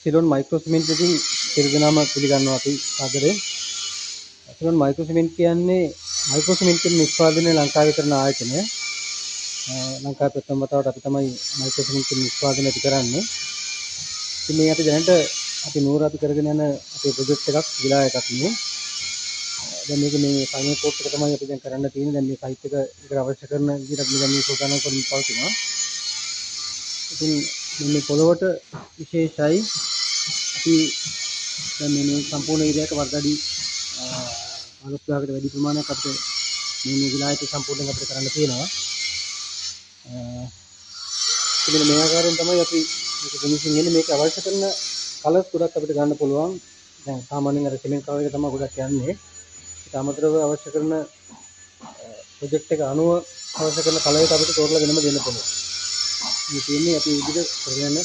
Ceylon micro cement එකකින් පිළිගනම පිළිගන්නවා අපි ආදරේ. සිලොන් මයික්‍රෝ සිමෙන්ට් කියන්නේ මයික්‍රෝ සිමෙන්ට් නිෂ්පාදනය ලංකාවේ කරන ආයතනය. ලංකාවේ ප්‍රථම වතාවට අපි තමයි මයික්‍රෝ සිමෙන්ට් නිෂ්පාදනය කරන්නේ. ඉතින් මේ අපි දැනට අපි නුවර අපි කරගෙන යන අපේ ප්‍රොජෙක්ට් එකක් විලා එකක් නේ. දැන් මේක මේ ෆයිනල් කෝට් එක තමයි අපි දැන් කරන්න තියෙන්නේ. දැන් මේ සයිට් එක ඒකට අවශ්‍ය කරන විදිහට අපි දැන් මේ සෝදානම් කරමින් පවතිනවා. ඉතින් මේ පොළොවට විශේෂයි අපි දැන් මේ සම්පූර්ණ ඒරියාවක වර්ගඩි 15000කට වැඩි ප්‍රමාණයක් අපිට මේ විලායතේ සම්පූර්ණයෙන් අපිට කරන්න තියෙනවා. ඉතින් මේ ආකාරයෙන් තමයි අපි මේක ෆිනිෂින් එන්නේ. මේක අවශ්‍ය කරන කලර්ස් ගොඩක් අපිට ගන්න පුළුවන්. දැන් සාමාන්‍යයෙන් අර සිමෙන්ට් කලර් එක තමයි ගොඩක් යන්නේ. ඊට අමතරව අවශ්‍ය කරන ප්‍රොජෙක්ට් එක අනුව අවශ්‍ය කරන කලර් එක අපිට තෝරලා වෙනම දෙන්න පුළුවන්. මේ තියෙන්නේ අපි විදිහට කරගෙන